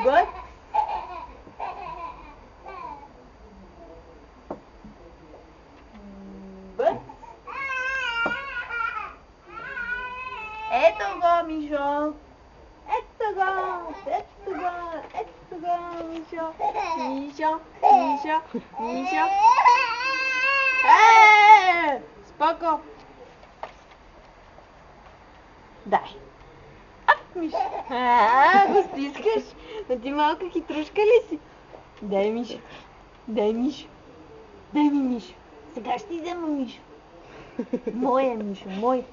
Бът. Бът. Ето го, Мишо. Ето го, Мишо. Мишо. Споко. Дай. Мишо. Го стискаш? Но ти малка хитрушка ли си? Дай, Мишо. Дай ми, Мишо. Сега ще ти взема, Мишо. Мой е, Мишо, мой.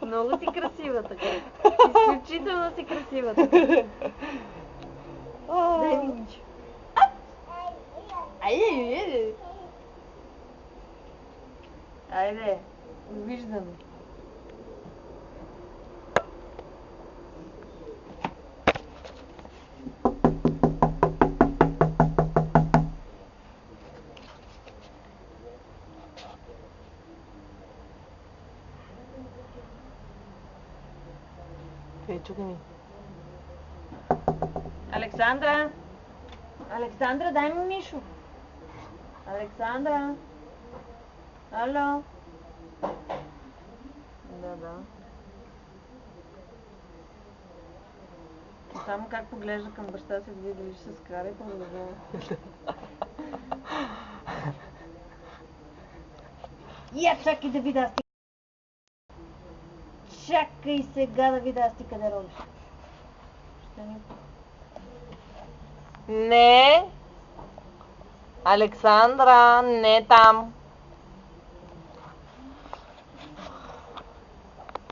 Много си красива така. Изключително си красива така. Дай ми, Мишо. Айде, виждаме. Чукай ми. Александра! Александра, дай ми Мишо. Александра! Ало? Да. Само как поглежда към баща си, да види дали ще се скара и продължава. Я чакай да видя аз ти. Чакай сега да видя аз ти къде робиш. Не. Александра, не там.